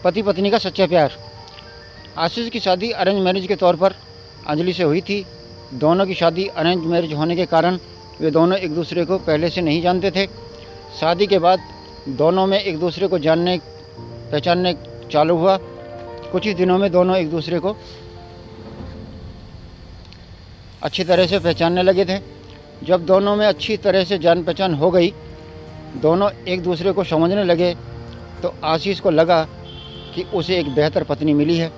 पति पत्नी का सच्चा प्यार। आशीष की शादी अरेंज मैरिज के तौर पर अंजलि से हुई थी। दोनों की शादी अरेंज मैरिज होने के कारण वे दोनों एक दूसरे को पहले से नहीं जानते थे। शादी के बाद दोनों में एक दूसरे को जानने पहचानने चालू हुआ। कुछ ही दिनों में दोनों एक दूसरे को अच्छी तरह से पहचानने लगे थे। जब दोनों में अच्छी तरह से जान पहचान हो गई, दोनों एक दूसरे को समझने लगे, तो आशीष को लगा कि उसे एक बेहतर पत्नी मिली है,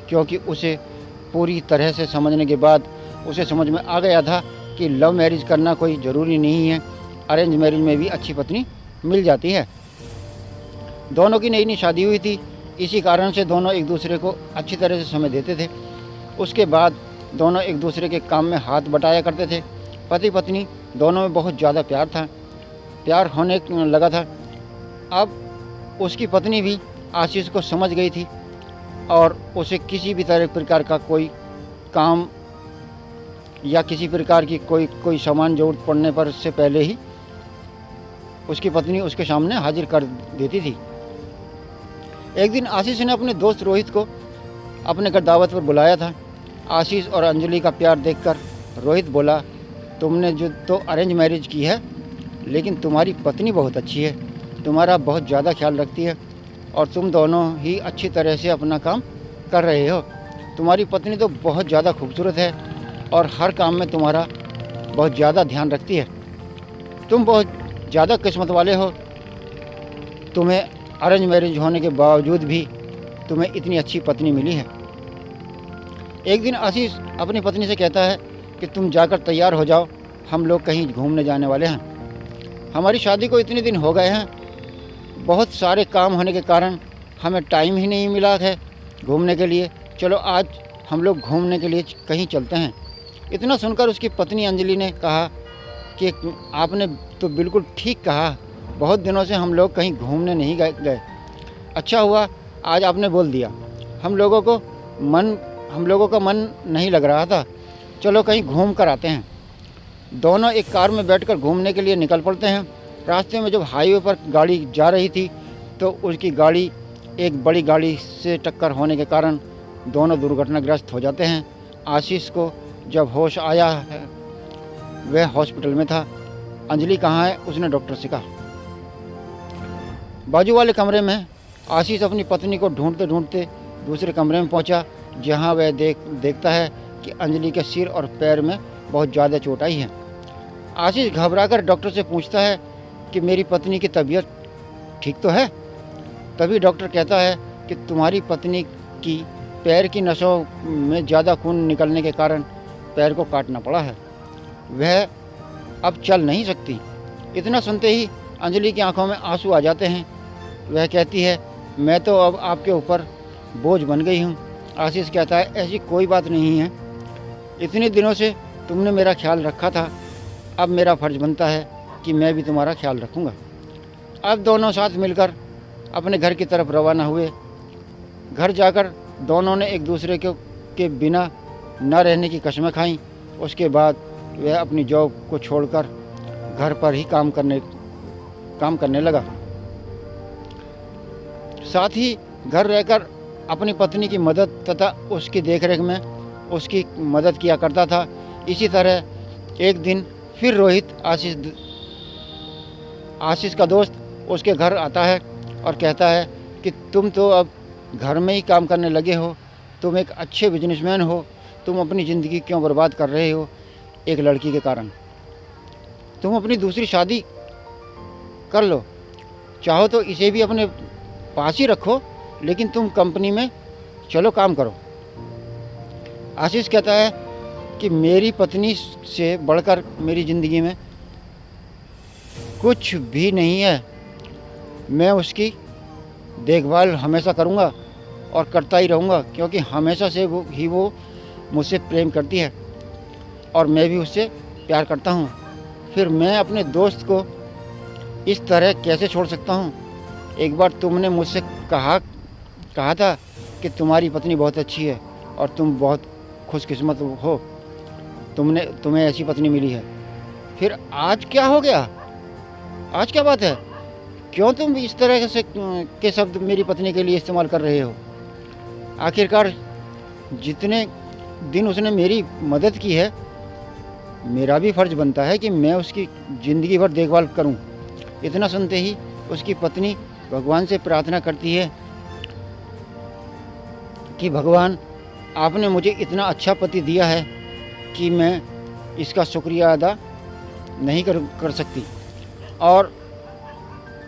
क्योंकि उसे पूरी तरह से समझने के बाद उसे समझ में आ गया था कि लव मैरिज करना कोई ज़रूरी नहीं है, अरेंज मैरिज में भी अच्छी पत्नी मिल जाती है। दोनों की नई नई शादी हुई थी, इसी कारण से दोनों एक दूसरे को अच्छी तरह से समय देते थे। उसके बाद दोनों एक दूसरे के काम में हाथ बटाया करते थे। पति पत्नी दोनों में बहुत ज़्यादा प्यार होने लगा था। अब उसकी पत्नी भी आशीष को समझ गई थी और उसे किसी भी प्रकार का कोई काम या किसी प्रकार की कोई सामान ज़रूरत पड़ने पर से पहले ही उसकी पत्नी उसके सामने हाजिर कर देती थी। एक दिन आशीष ने अपने दोस्त रोहित को अपने घर दावत पर बुलाया था। आशीष और अंजलि का प्यार देखकर रोहित बोला, तुमने जो तो अरेंज मैरिज की है, लेकिन तुम्हारी पत्नी बहुत अच्छी है, तुम्हारा बहुत ज़्यादा ख्याल रखती है और तुम दोनों ही अच्छी तरह से अपना काम कर रहे हो। तुम्हारी पत्नी तो बहुत ज़्यादा खूबसूरत है और हर काम में तुम्हारा बहुत ज़्यादा ध्यान रखती है। तुम बहुत ज़्यादा किस्मत वाले हो, तुम्हें अरेंज मैरिज होने के बावजूद भी तुम्हें इतनी अच्छी पत्नी मिली है। एक दिन आशीष अपनी पत्नी से कहता है कि तुम जाकर तैयार हो जाओ, हम लोग कहीं घूमने जाने वाले हैं। हमारी शादी को इतने दिन हो गए हैं, बहुत सारे काम होने के कारण हमें टाइम ही नहीं मिला है घूमने के लिए। चलो आज हम लोग घूमने के लिए कहीं चलते हैं। इतना सुनकर उसकी पत्नी अंजलि ने कहा कि आपने तो बिल्कुल ठीक कहा, बहुत दिनों से हम लोग कहीं घूमने नहीं गए। अच्छा हुआ आज आपने बोल दिया, हम लोगों का मन नहीं लग रहा था। चलो कहीं घूम कर आते हैं। दोनों एक कार में बैठकर घूमने के लिए निकल पड़ते हैं। रास्ते में जब हाईवे पर गाड़ी जा रही थी तो उसकी गाड़ी एक बड़ी गाड़ी से टक्कर होने के कारण दोनों दुर्घटनाग्रस्त हो जाते हैं। आशीष को जब होश आया है वह हॉस्पिटल में था। अंजलि कहाँ है, उसने डॉक्टर से कहा। बाजू वाले कमरे में आशीष अपनी पत्नी को ढूंढते ढूंढते दूसरे कमरे में पहुंचा, जहां वह देखता है कि अंजलि के सिर और पैर में बहुत ज़्यादा चोट आई है। आशीष घबराकर डॉक्टर से पूछता है कि मेरी पत्नी की तबीयत ठीक तो है। तभी डॉक्टर कहता है कि तुम्हारी पत्नी की पैर की नसों में ज़्यादा खून निकलने के कारण पैर को काटना पड़ा है, वह अब चल नहीं सकती। इतना सुनते ही अंजलि की आंखों में आंसू आ जाते हैं। वह कहती है, मैं तो अब आपके ऊपर बोझ बन गई हूँ। आशीष कहता है, ऐसी कोई बात नहीं है, इतने दिनों से तुमने मेरा ख्याल रखा था, अब मेरा फ़र्ज़ बनता है कि मैं भी तुम्हारा ख्याल रखूँगा। अब दोनों साथ मिलकर अपने घर की तरफ रवाना हुए। घर जाकर दोनों ने एक दूसरे के बिना न रहने की कसमें खाईं। उसके बाद वह अपनी जॉब को छोड़कर घर पर ही काम करने लगा। साथ ही घर रहकर अपनी पत्नी की मदद तथा उसकी देखरेख में उसकी मदद किया करता था। इसी तरह एक दिन फिर रोहित आशीष का दोस्त उसके घर आता है और कहता है कि तुम तो अब घर में ही काम करने लगे हो, तुम एक अच्छे बिजनेसमैन हो, तुम अपनी ज़िंदगी क्यों बर्बाद कर रहे हो एक लड़की के कारण। तुम अपनी दूसरी शादी कर लो, चाहो तो इसे भी अपने पास ही रखो, लेकिन तुम कंपनी में चलो काम करो। आशीष कहता है कि मेरी पत्नी से बढ़कर मेरी ज़िंदगी में कुछ भी नहीं है, मैं उसकी देखभाल हमेशा करूँगा और करता ही रहूँगा, क्योंकि हमेशा से वो मुझसे प्रेम करती है और मैं भी उससे प्यार करता हूँ। फिर मैं अपने दोस्त को इस तरह कैसे छोड़ सकता हूँ। एक बार तुमने मुझसे कहा था कि तुम्हारी पत्नी बहुत अच्छी है और तुम बहुत खुशकिस्मत हो, तुम्हें ऐसी पत्नी मिली है। फिर आज क्या हो गया, आज क्या बात है, क्यों तुम इस तरह से के शब्द मेरी पत्नी के लिए इस्तेमाल कर रहे हो? आखिरकार जितने दिन उसने मेरी मदद की है, मेरा भी फ़र्ज़ बनता है कि मैं उसकी ज़िंदगी भर देखभाल करूं। इतना सुनते ही उसकी पत्नी भगवान से प्रार्थना करती है कि भगवान, आपने मुझे इतना अच्छा पति दिया है कि मैं इसका शुक्रिया अदा नहीं कर सकती, और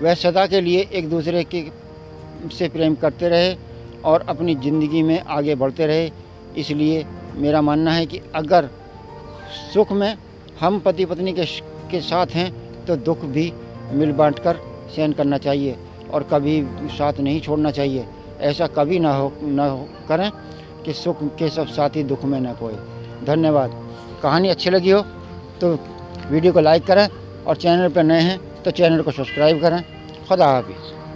वह सदा के लिए एक दूसरे के से प्रेम करते रहे और अपनी ज़िंदगी में आगे बढ़ते रहे। इसलिए मेरा मानना है कि अगर सुख में हम पति पत्नी के साथ हैं तो दुख भी मिल बांट कर सहन करना चाहिए और कभी साथ नहीं छोड़ना चाहिए। ऐसा कभी ना हो करें कि सुख के सब साथी दुख में न खोए। धन्यवाद। कहानी अच्छी लगी हो तो वीडियो को लाइक करें और चैनल पर नए हैं तो चैनल को सब्सक्राइब करें। खुदा हाफिज़।